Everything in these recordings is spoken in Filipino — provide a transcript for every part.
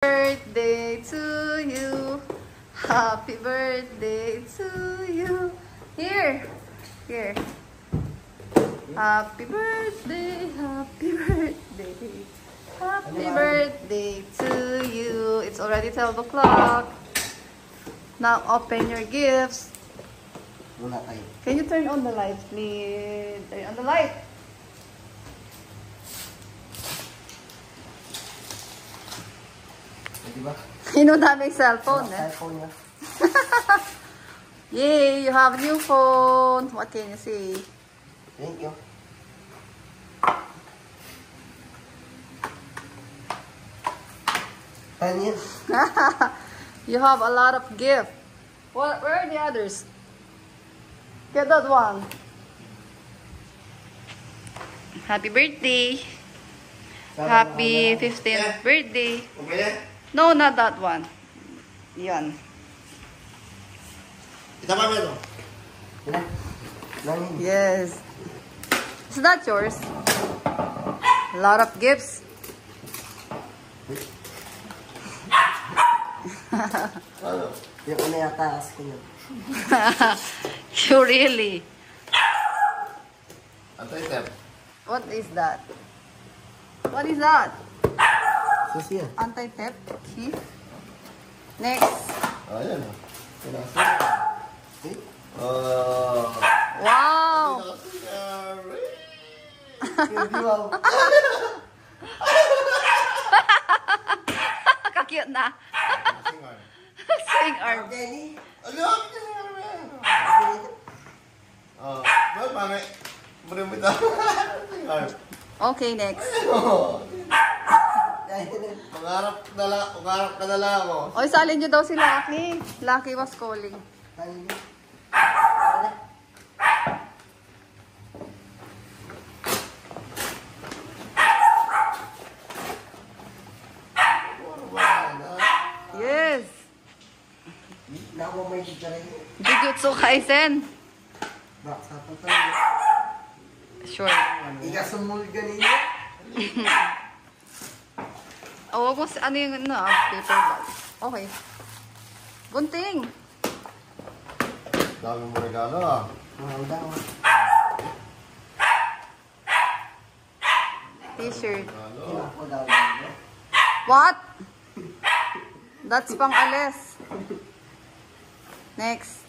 Birthday to you. Happy birthday to you. Here. Happy birthday, happy birthday. Happy birthday to you. It's already 12 o'clock. Now open your gifts. Can you turn on the lights, please? Turn on the light. Hino daming cellphone, eh? Cellphone niya. Yay, you have a new phone. What can you say? Thank you. Yan. You have a lot of gifts. Where are the others? Get that one. Happy birthday. Happy 15th birthday. No, not that one. Yan. Kita pa meron? Yes. Is that yours? A lot of gifts. Ano? Yung una yata ko yun. You really? Anti-tap. What is that? What is that? Susi yan. Anti-tap? Okay. Next. Ayan o. Pinasa. Wow! Ka-cute na. Sing arm. Okay, next. Pangarap ka na lang ako. Oy, salin niyo daw si Lucky. Lucky was calling. Yes. Jujutsu Kaisen. Sure. Ikasumul ganito. Oh, wag mo ano yung paper bag. Okay. Gunting. Dami mo regalo ah. T-shirt. What? That's pang alis. Next.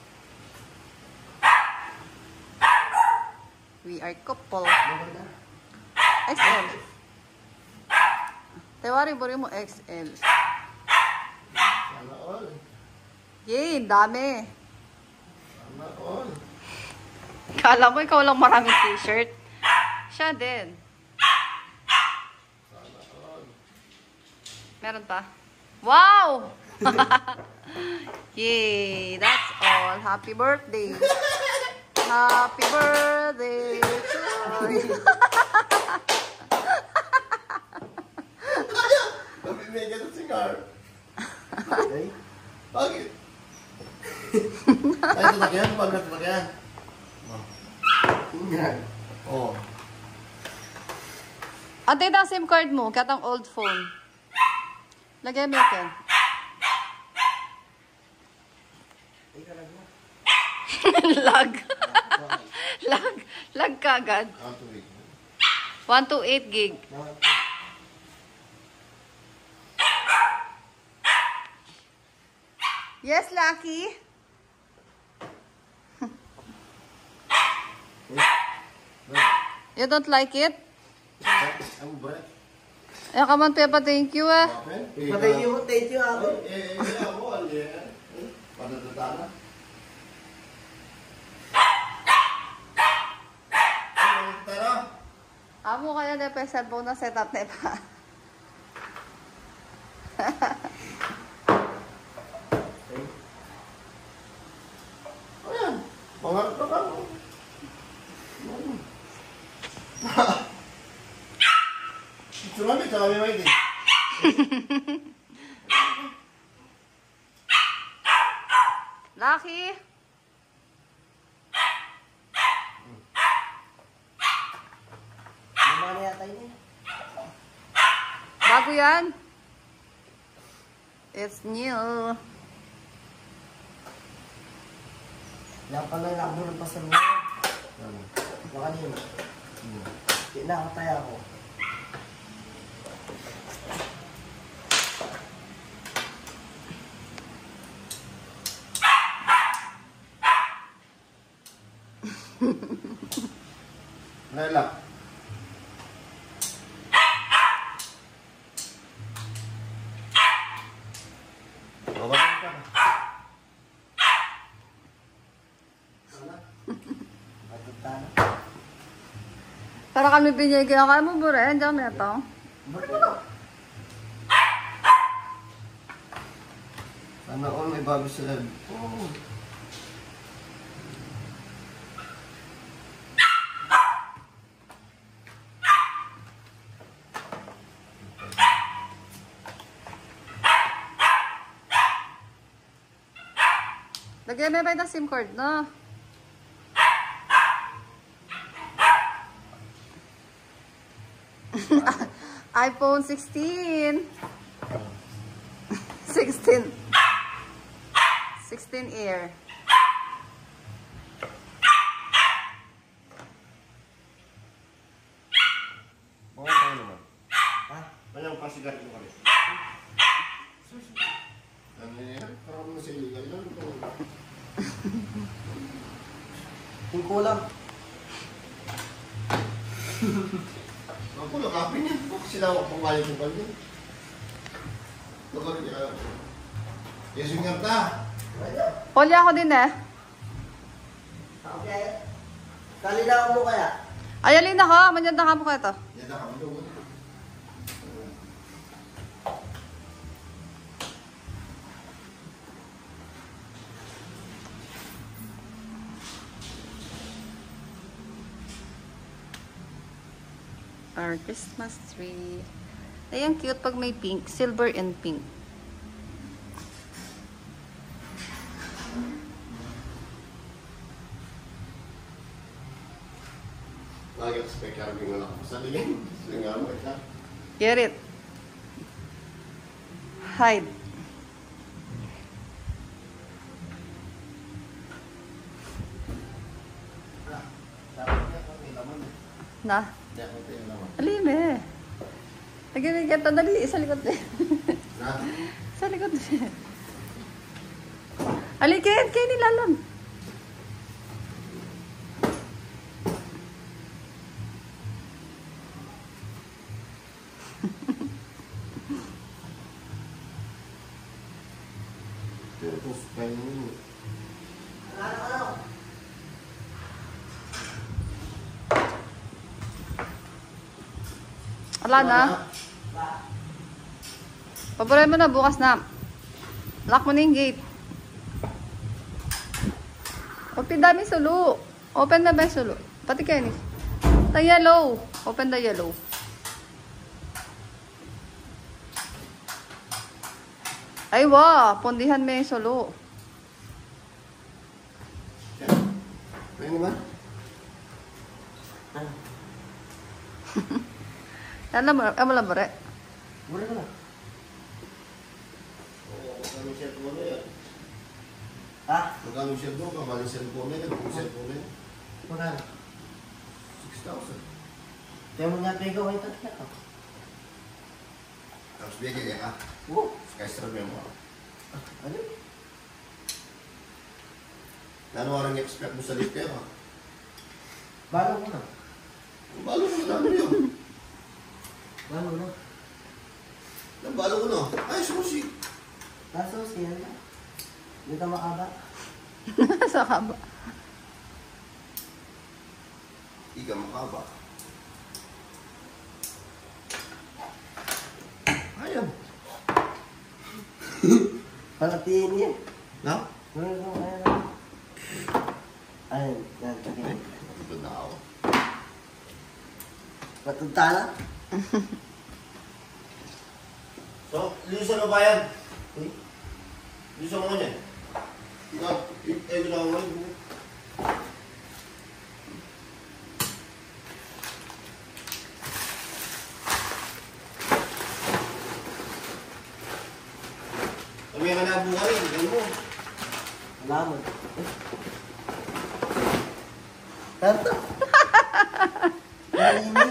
We are couple. XL. Tewari mo XL. Sana all. Yay, dami. Sana all. Kala mo ikaw lang maraming t-shirt. Siya din. Sana all. Meron pa? Wow! Yay! That's all. Happy birthday. Happy birthday to you. May ganun si Car. Bakit? Ay, tumakyan? Pag natumakyan? Oo. Ate, ang SIM card mo. Katang old phone. Lagay mo yan. Lag. Lag kagad. 128 gig. Yes, Lucky. You don't like it? Ayaw ka man, Pepa, thank you ah. Thank you ako. Padadata na. Amo kaya na pa cellphone na setup na pa. Ayan. Pangarap ka lang. Tsunami, tsaka may maiti. Lucky. Lumana yata yun eh. Bago yan. It's new. Yan pala yung nakabulog pa sa mga. Baka nyo. Hindi na ako tayo ako. Naila. Bawasan ka. Matutana. Para kami binigyan kaya mo bure. Diyan mo ito. Sana all may bago sila. Oh. Lagyan mo ba yung SIM card, no? iPhone 16. 16. 16 Air. Bawal tayo naman. Ha? Manyang pasigat mo kami. Ano yan? Parang mo sa iligal lang. Yung kulang. Ako, lakapin yan. Bakit sila ako pangwalit yung paldo? Lugar niya. Yes, yung ngata. Poli ako din eh. Okay. Kalina mo kaya? Ayalin ako. Manyanda ka mo ka ito. Yan na kami doon. Our Christmas tree. Ayan, cute pag may pink. Silver and pink. Lagi at spek karabing wala ko sa ligin. Singa mo ito. Get it. Hide. Sabi niya kung may laman. Na. Hindi ako ito yung laman. Alim eh. Lagyan ka ito. Dali. Sa likod eh. Na? Sa likod eh. Alikit. Kayo nilalon. Ito kayo mo. Wala na. Paboray mo na. Bukas na. Lock mo na yung gate. Huwag dami sulo. Open na ba yung sulo? Pati kayo ni. The yellow. Open the yellow. Ay, wow. Pundihan mo yung sulo. Pwede ba? Alam mo lang, bore. Mura ka na. Oo, magkano yung cellphone na yan? Ha? Magkano yung cellphone ka? Maling cellphone na yan. Kung cellphone na yan. Magkano? 6,000. Kaya mo nga pega ko yung tatya ka. Tapos bigyan niya ka? Oo. Skystar mo. Ano? Ano orang expect mo sa lift kayo ha? Balo mo na. Balo mo na. Ano yun? Balo na. Balo ko na. Ay, susi. Susi yan na. Hindi ka makaba. Sa kaba. Hindi ka makaba. Ayan. Palatiin niya. No? Ayun, yan. Ito na ako. Patunta na. So, lusa mo ba yan? Lusa mo yan? Eh, ginawa mo yan. May ka na buhay, gawin mo. Salamat. Tanto. Kanini.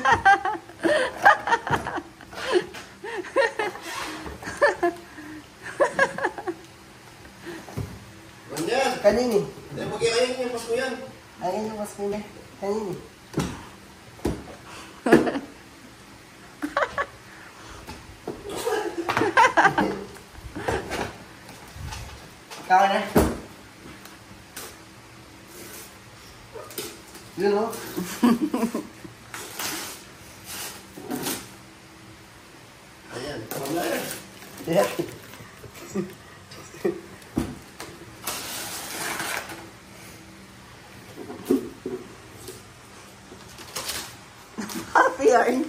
Ganyan. Kanini. Hindi, magkikayin yung Pasko yan. Akin yung mas pili. Kanini. Kau na. Yun o. Ayan, wala yan. Happy yarn.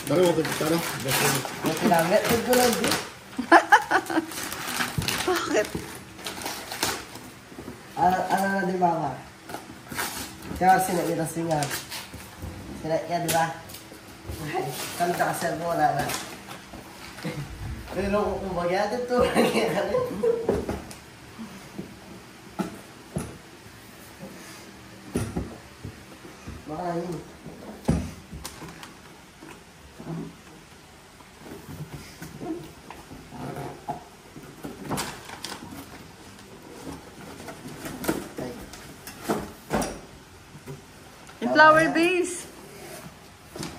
Dari mo kung ano? Yung pinamit. Ito ko lang din. Bakit? Ano na di ba ka? Kaya sinakita singar. Sinakita di ba? Kami kakasal mo wala na. Pero kung bagay ito, baka yun. Yung flower base.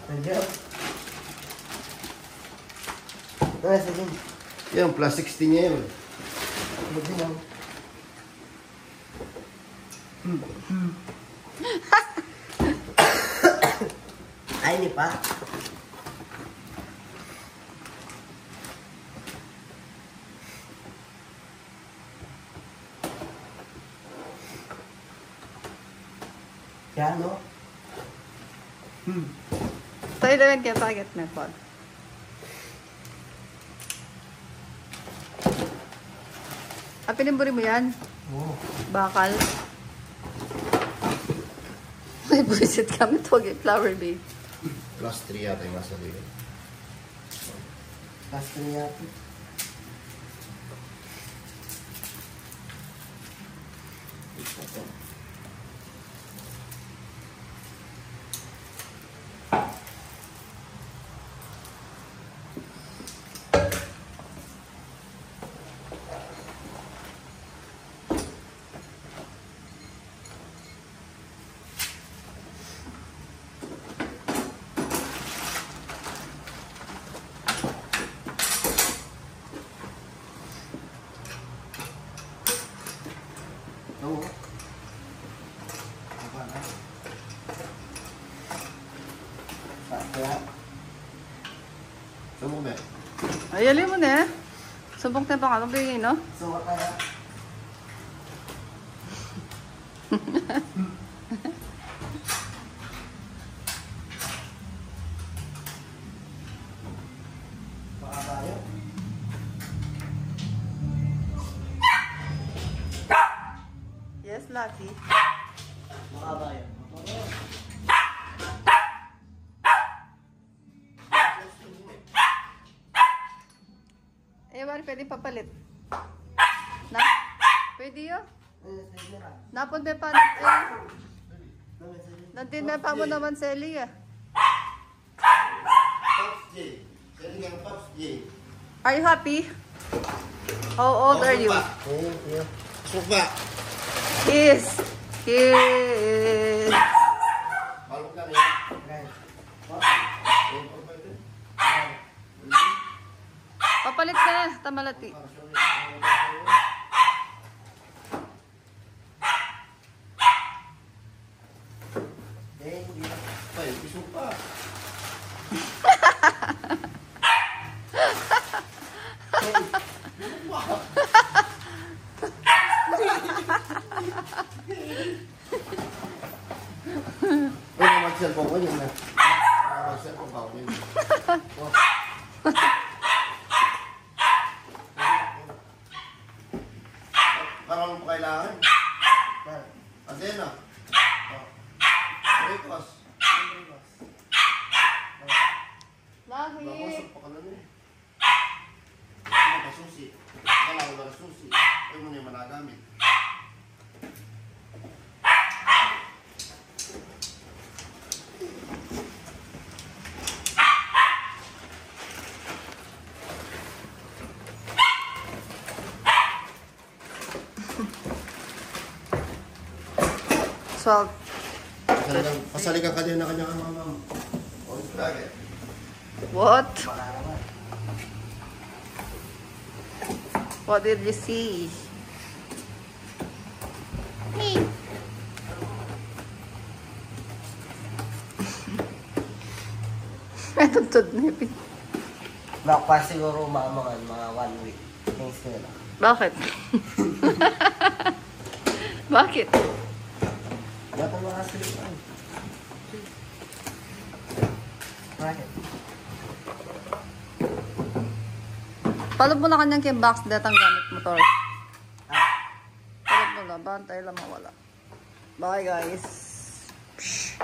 Nandiyo. Ano sige? Yan, plus 60 niya yun. Buti lang. Ay, ni pa. Kaya no? Tayo naman kaya target na pod. Pinimburi mo yan? Oo. Bakal. May buwisit kami. Huwag yung flower base. Plus 3 yata yung nasa dito. Pasto niya ito. Oo. Apa na? Kaya, Sumok na. Ayali mo na eh. Subok na pa ka. Bigay, no? suka kaya. Baka tayo. Yes, Lucky. Baka tayo. Eh, wala pwede papalit. Na? Pwede yun? Napon ba pa? Nandin na pa mo naman sa Eli eh. Pops J. Sali ka ng Pops J. Are you happy? How old are you? Sumok ba? Kiss. Kiss. Balok na rin. Papalit ka. Tamalati. Ay, piso pa. Uy, mag-cellphone ko yun na. Mag-cellphone ko yun. Parang mo pa kailangan. Antena. bukas. Lahi. Babasok pa ka na eh. Ano ka susi? Wala susi. Ay mo na yung managamit. Salt. Pasali ka din na kanya mama. O, lagi. What? What did you see? Me. May tuntod na yun. Baka siguro umamangan mga 1 week. Thanks ko na. Bakit? Bakit? Dapat mga silipan. Right. Palog mo na kanyang box dahil ang gamit motor. Palog mo na. Bantay lang mawala. Bye guys. Psh.